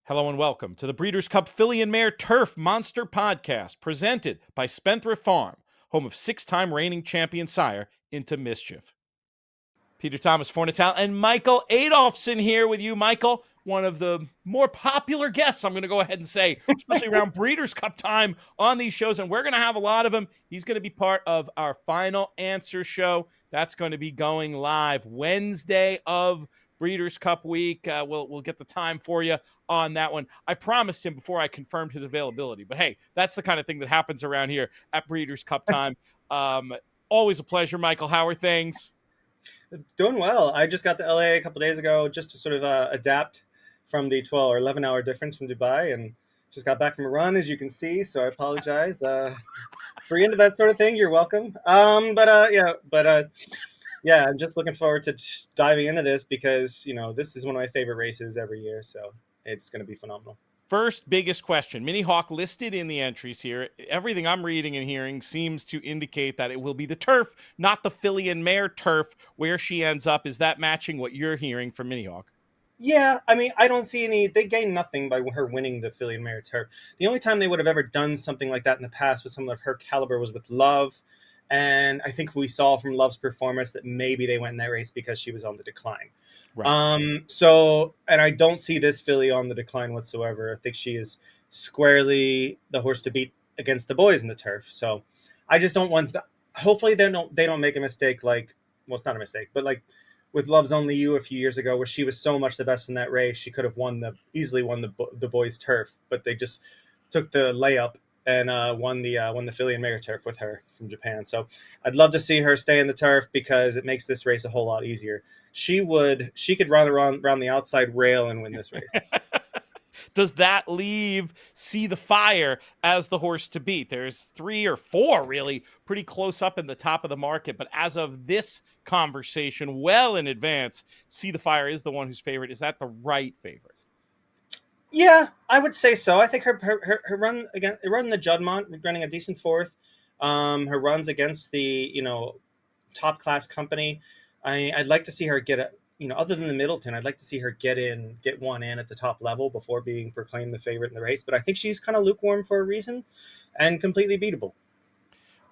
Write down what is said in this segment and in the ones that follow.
Hello and welcome to the Breeders Cup Filly Mare Turf Monster Podcast, presented by Spendthrift Farm, home of six-time reigning champion sire Into Mischief. Peter Thomas Fornital and Michael Adolphson here with you. Michael, one of the more popular guests, I'm going to go ahead and say, especially around Breeders' Cup time on these shows, and we're going to have a lot of them. He's going to be part of our final answer show. That's going to be going live Wednesday of Breeders' Cup week. We'll get the time for you on that one. I promised him before I confirmed his availability, but hey, that's the kind of thing that happens around here at Breeders' Cup time. Always a pleasure, Michael. How are things? Doing well. I just got to LA a couple days ago just to sort of adapt from the 12 or 11-hour difference from Dubai, and just got back from a run, as you can see. So I apologize. If you're into that sort of thing, you're welcome. Yeah, I'm just looking forward to diving into this because this is one of my favorite races every year. So it's going to be phenomenal. First biggest question. Minihawk listed in the entries here. Everything I'm reading and hearing seems to indicate that it will be the turf, not the Filly Mare Turf, where she ends up. Is that matching what you're hearing from Minihawk? Yeah, I mean, I don't see any. They gain nothing by her winning the Filly Mare Turf. The only time they would have ever done something like that in the past with someone of her caliber was with Love, and I think we saw from Love's performance that maybe they went in that race because she was on the decline. Right. And I don't see this filly on the decline whatsoever. I think she is squarely the horse to beat against the boys in the turf. So I just don't want. Hopefully, they don't make a mistake like. Well, it's not a mistake, but like with Love's Only You a few years ago, where she was so much the best in that race, she could have easily won the boys' turf, but they just took the layup and won the Filly Mare Turf with her from Japan. So I'd love to see her stay in the turf because it makes this race a whole lot easier. She could run around the outside rail and win this race. Does that leave See the Fire as the horse to beat? There's 3 or 4 really pretty close up in the top of the market, but as of this conversation, well in advance, See the Fire is the one who's favorite. Is that the right favorite? Yeah, I would say so. I think her run in the Juddmonte, running a decent fourth. Her runs against the top class company. I'd like to see her get other than the Middleton, I'd like to see her get one in at the top level before being proclaimed the favorite in the race. But I think she's kind of lukewarm for a reason, and completely beatable.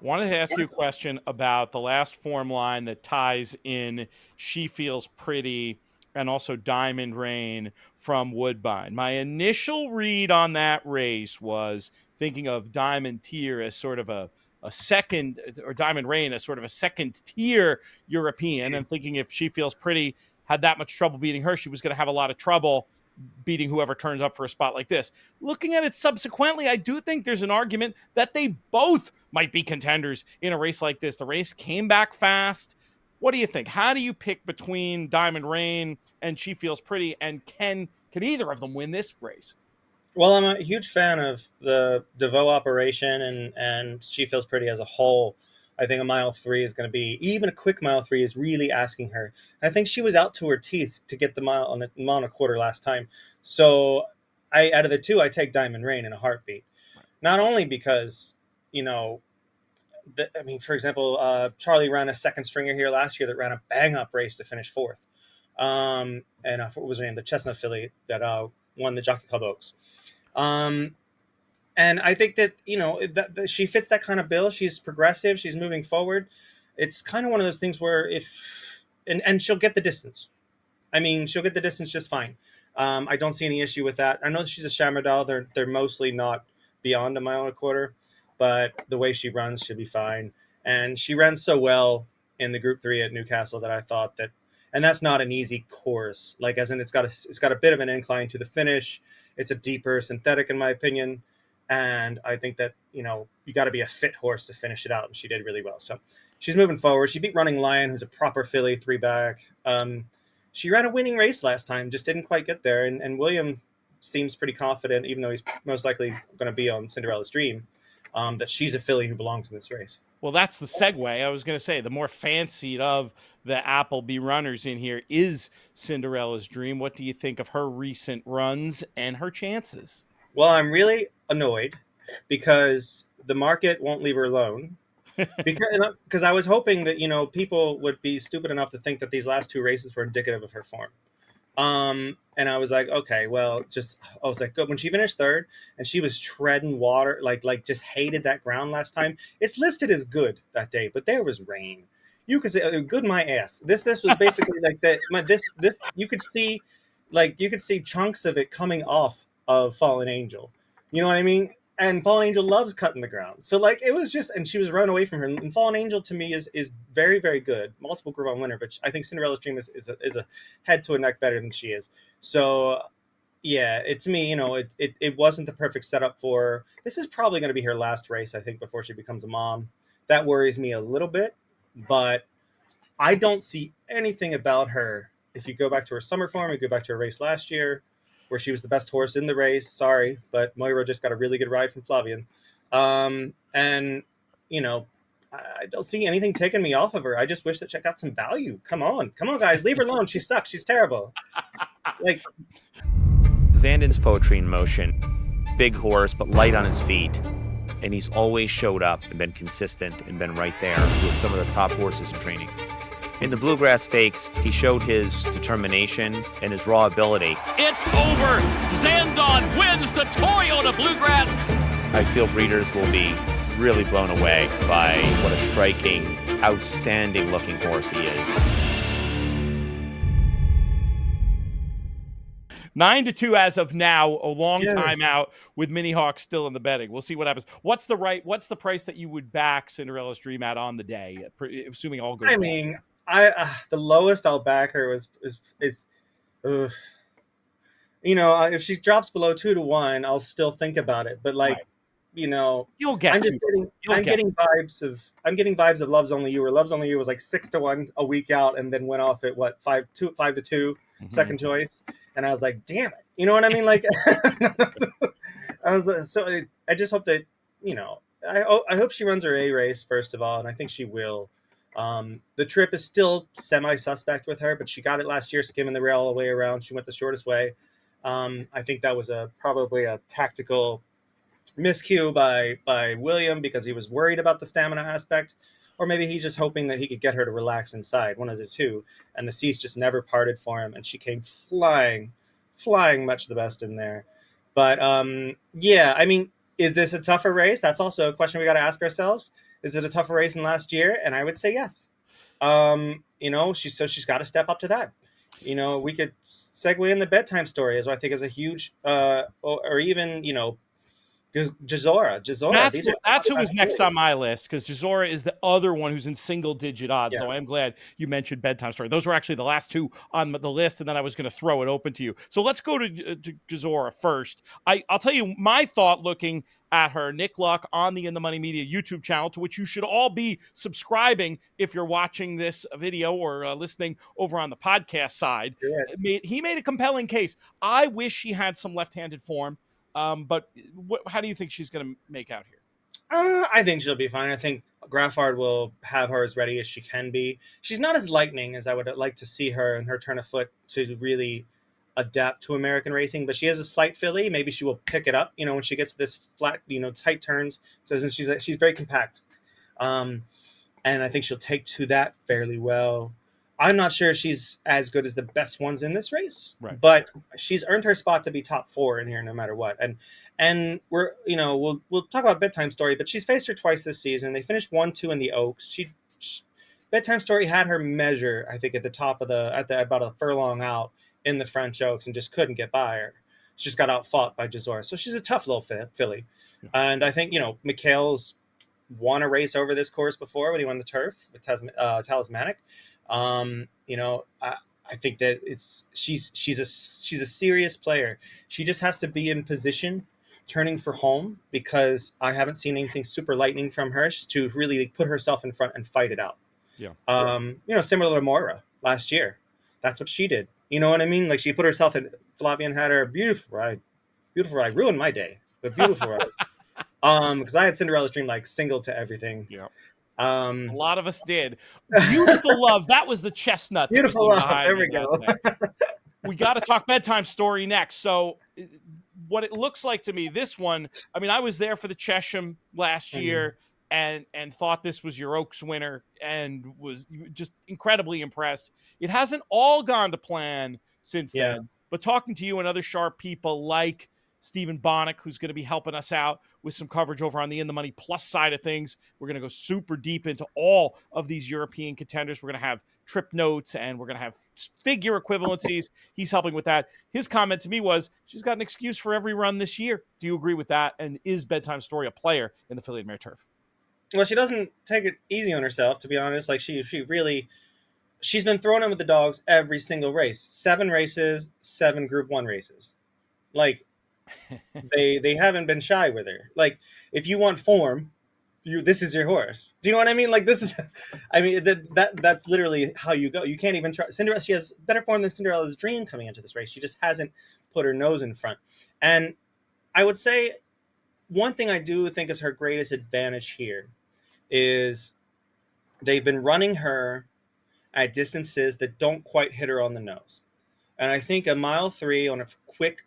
Wanted to ask you a question about the last form line that ties in She Feels Pretty and also Diamond Rain from Woodbine. My initial read on that race was thinking of Diamond Tier as sort of a second, or Diamond Rain as sort of a second tier European, and thinking if She Feels Pretty had that much trouble beating her, she was going to have a lot of trouble beating whoever turns up for a spot like this. Looking at it subsequently, I do think there's an argument that they both might be contenders in a race like this. The race came back fast. What do you think? How do you pick between Diamond Rain and She Feels Pretty, and can either of them win this race? Well, I'm a huge fan of the DeVoe operation, and She Feels Pretty as a whole. I think a mile 3 is going to be, even a quick mile 3 is really asking her. And I think she was out to her teeth to get the mile and a quarter last time. So out of the two, I take Diamond Rain in a heartbeat. Not only because, for example, Charlie ran a second stringer here last year that ran a bang up race to finish fourth. And what was her name? The Chestnut filly that won the Jockey Club Oaks. And I think that, that she fits that kind of bill. She's progressive. She's moving forward. It's kind of one of those things where and she'll get the distance. I mean, she'll get the distance just fine. I don't see any issue with that. I know that she's a Chamerdal. They're mostly not beyond a mile and a quarter, but the way she runs should be fine. And she ran so well in the Group 3 at Newcastle that I thought that, and that's not an easy course. Like, as in, it's got a bit of an incline to the finish. It's a deeper synthetic, in my opinion. And I think that, you got to be a fit horse to finish it out. And she did really well. So she's moving forward. She beat Running Lion, who's a proper filly, 3-back. She ran a winning race last time, just didn't quite get there. And William seems pretty confident, even though he's most likely going to be on Cinderella's Dream, that she's a filly who belongs in this race. Well, that's the segue. I was going to say the more fancied of the Appleby runners in here is Cinderella's Dream. What do you think of her recent runs and her chances? Well, I'm really annoyed because the market won't leave her alone. Because I was hoping that people would be stupid enough to think that these last 2 races were indicative of her form. And I was like, okay, well, I was like, good. When she finished third and she was treading water, like just hated that ground last time. It's listed as good that day, but there was rain. You could say, good my ass. This was basically like that. This you could see, like you could see chunks of it coming off of Fallen Angel. You know what I mean? And Fallen Angel loves cutting the ground. So like it was just, and she was running away from her. And Fallen Angel to me is very very good, multiple Group 1 winner. But I think Cinderella's Dream is a head to a neck better than she is. So yeah, it to me, it wasn't the perfect setup for her. This is probably going to be her last race, I think, before she becomes a mom. That worries me a little bit, but I don't see anything about her. If you go back to her summer form, you go back to her race last year, where she was the best horse in the race. Sorry, but Moira just got a really good ride from Flavian, and you know, I don't see anything taking me off of her. I just wish that she got some value. Come on, guys, leave her alone. She sucks. She's terrible. Like Zandon's poetry in motion. Big horse, but light on his feet. And he's always showed up and been consistent and been right there with some of the top horses in training. In the Bluegrass Stakes, he showed his determination and his raw ability. It's over! Zandon wins the Toyota Bluegrass! I feel breeders will be really blown away by what a striking, outstanding looking horse he is. 9-2 as of now, a long time out with Minihawk still in the betting. We'll see what happens. What's the price that you would back Cinderella's Dream at on the day, assuming all goes well? mean, the lowest I'll back her is if she drops below 2-1, I'll still think about it. But like, Right. you'll get I'm getting vibes of Love's Only You, where Love's Only You was like 6-1 a week out and then went off at what 5-2 Mm-hmm. second choice, and I was like, damn it, you know what I mean? Like, I just hope that I hope she runs her A race first of all, and I think she will. The trip is still semi-suspect with her, but she got it last year, skimming the rail all the way around. She went the shortest way. I think that was probably a tactical miscue by William, because he was worried about the stamina aspect, or maybe he's just hoping that he could get her to relax inside, one of the two. And the seas just never parted for him, and she came flying much the best in there. But yeah, I mean, is this a tougher race? That's also a question we got to ask ourselves. Is it a tougher race than last year? And I would say yes. She's got to step up to that. We could segue in the Bedtime Story, as I think is a huge, or even Jazora. That's who was next on my list, because Jazora is the other one who's in single-digit odds. Yeah. So I am glad you mentioned Bedtime Story. Those were actually the last two on the list, and then I was going to throw it open to you. So let's go to Jazora first. I'll tell you my thought looking at her. Nick Luck on the In the Money Media YouTube channel, to which you should all be subscribing if you're watching this video or listening over on the podcast side. He made a compelling case. I wish she had some left-handed form. But how do you think she's going to make out here? I think she'll be fine. I think Graffard will have her as ready as she can be. She's not as lightning as I would like to see her in her turn of foot to really adapt to American racing, but she has a slight filly. Maybe she will pick it up, when she gets this flat, tight turns. So she's very compact. And I think she'll take to that fairly well. I'm not sure she's as good as the best ones in this race, right, but she's earned her spot to be top 4 in here no matter what. And we're, we'll talk about Bedtime Story, but she's faced her twice this season. They finished 1-2 in the Oaks. Bedtime Story had her measure, I think, at the top of about a furlong out in the French Oaks, and just couldn't get by her. She just got outfought by Jazora. So she's a tough little filly. Yeah. And I think, Mikhail's won a race over this course before when he won the turf with Talismanic. I think that she's a serious player. She just has to be in position turning for home, because I haven't seen anything super lightning from her to really put herself in front and fight it out. Yeah. Similar to Moira last year. That's what she did. You know what I mean? Like, she put herself in. Flavian had her beautiful ride, ruined my day, but beautiful ride. Because I had Cinderella's Dream like single to everything. Yeah. A lot of us did. Beautiful Love. That was the chestnut. Beautiful Love. There we go. We got to talk Bedtime Story next. So what it looks like to me, this one, I mean, I was there for the Chesham last year and thought this was your Oaks winner and was just incredibly impressed. It hasn't all gone to plan since Yeah. then. But talking to you and other sharp people like Stephen Bonnick, who's going to be helping us out with some coverage over on the In the Money Plus side of things. We're going to go super deep into all of these European contenders. We're going to have trip notes and we're going to have figure equivalencies. He's helping with that. His comment to me was, she's got an excuse for every run this year. Do you agree with that? And is Bedtime Story a player in the Filly Mare Turf? Well, she doesn't take it easy on herself, to be honest. Like she's been thrown in with the dogs every single race. 7 races, 7 Group 1 races. Like, they haven't been shy with her. Like, if you want form, this is your horse. Do you know what I mean? Like, this is, I mean, that's literally how you go. You can't even try. Cinderella, she has better form than Cinderella's Dream coming into this race. She just hasn't put her nose in front. And I would say one thing I do think is her greatest advantage here is they've been running her at distances that don't quite hit her on the nose. And I think a mile 3 on a quick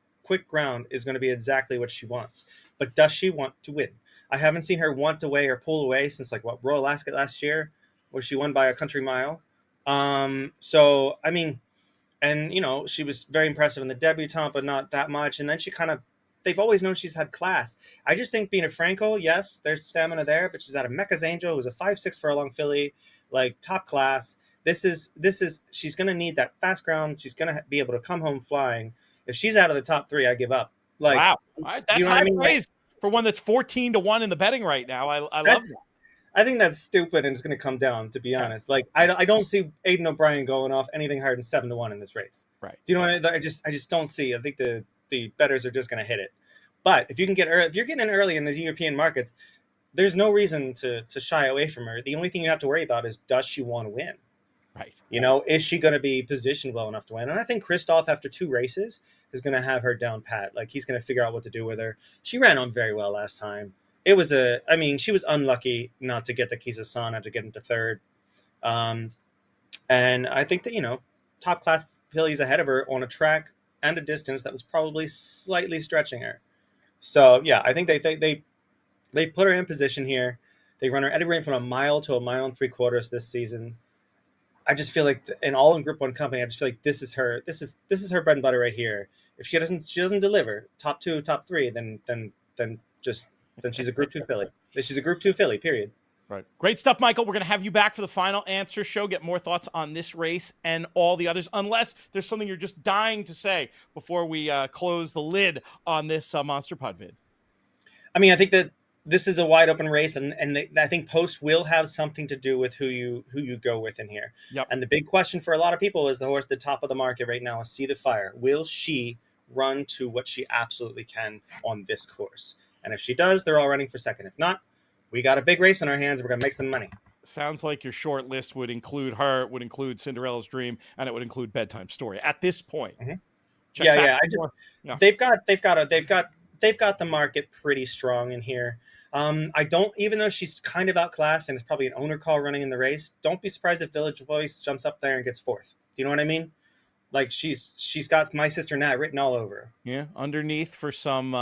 ground is going to be exactly what she wants. But does she want to win? I haven't seen her want away or pull away since Royal Ascot last year, where she won by a country mile. So I mean, and she was very impressive in the debutante, but not that much. And then they've always known she's had class. I just think being a Franco, yes, there's stamina there, but she's out of Mecca's Angel, who's a 5'6" furlong filly, like top class. She's going to need that fast ground. She's going to be able to come home flying. If she's out of the top 3, I give up. Like, wow, that's high praise for one that's 14-1 in the betting right now. I love that. I think that's stupid, and it's going to come down, to be honest. Like, I don't see Aidan O'Brien going off anything higher than 7-1 in this race. Right? Do you know what I just don't see? I think the bettors are just going to hit it. But if you're getting in early in these European markets, there's no reason to shy away from her. The only thing you have to worry about is, does she want to win? Right. Is she going to be positioned well enough to win? And I think Christoph, after 2 races, is going to have her down pat. Like, he's going to figure out what to do with her. She ran on very well last time. She was unlucky not to get to Kisasana to get into 3rd. And I think that, top class fillies ahead of her on a track and a distance that was probably slightly stretching her. So, yeah, I think they put her in position here. They run her anywhere from a mile to a mile and 3/4 this season. I just feel like, in Group 1 company, I just feel like this is her bread and butter right here. If she doesn't deliver top 2, top 3, then she's a Group 2 filly. She's a Group 2 filly, period. Right. Great stuff, Michael. We're going to have you back for the final answer show. Get more thoughts on this race and all the others, unless there's something you're just dying to say before we close the lid on this Monster Pod vid. I mean, I think that this is a wide open race, and I think post will have something to do with who you go with in here. Yep. And the big question for a lot of people is the horse at the top of the market right now is Sea the Fire. Will she run to what she absolutely can on this course? And if she does, they're all running for second. If not, we got a big race in our hands. We're going to make some money. Sounds like your short list would include her, would include Cinderella's Dream, and it would include Bedtime Story at this point. Mm-hmm. Yeah. They've got the market pretty strong in here. I don't, even though she's kind of outclassed and it's probably an owner call running in the race, don't be surprised if Village Voice jumps up there and gets 4th. Do you know what I mean? Like, she's got My Sister Nat written all over her. Yeah, underneath for some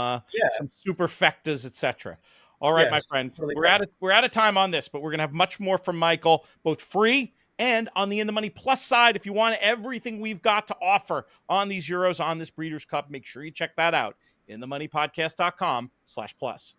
superfectas, etc. All right, my friend, totally we're out of time on this, but we're gonna have much more from Michael, both free and on the In the Money Plus side. If you want everything we've got to offer on these Euros, on this Breeders' Cup, make sure you check that out. InTheMoneyPodcast.com/plus.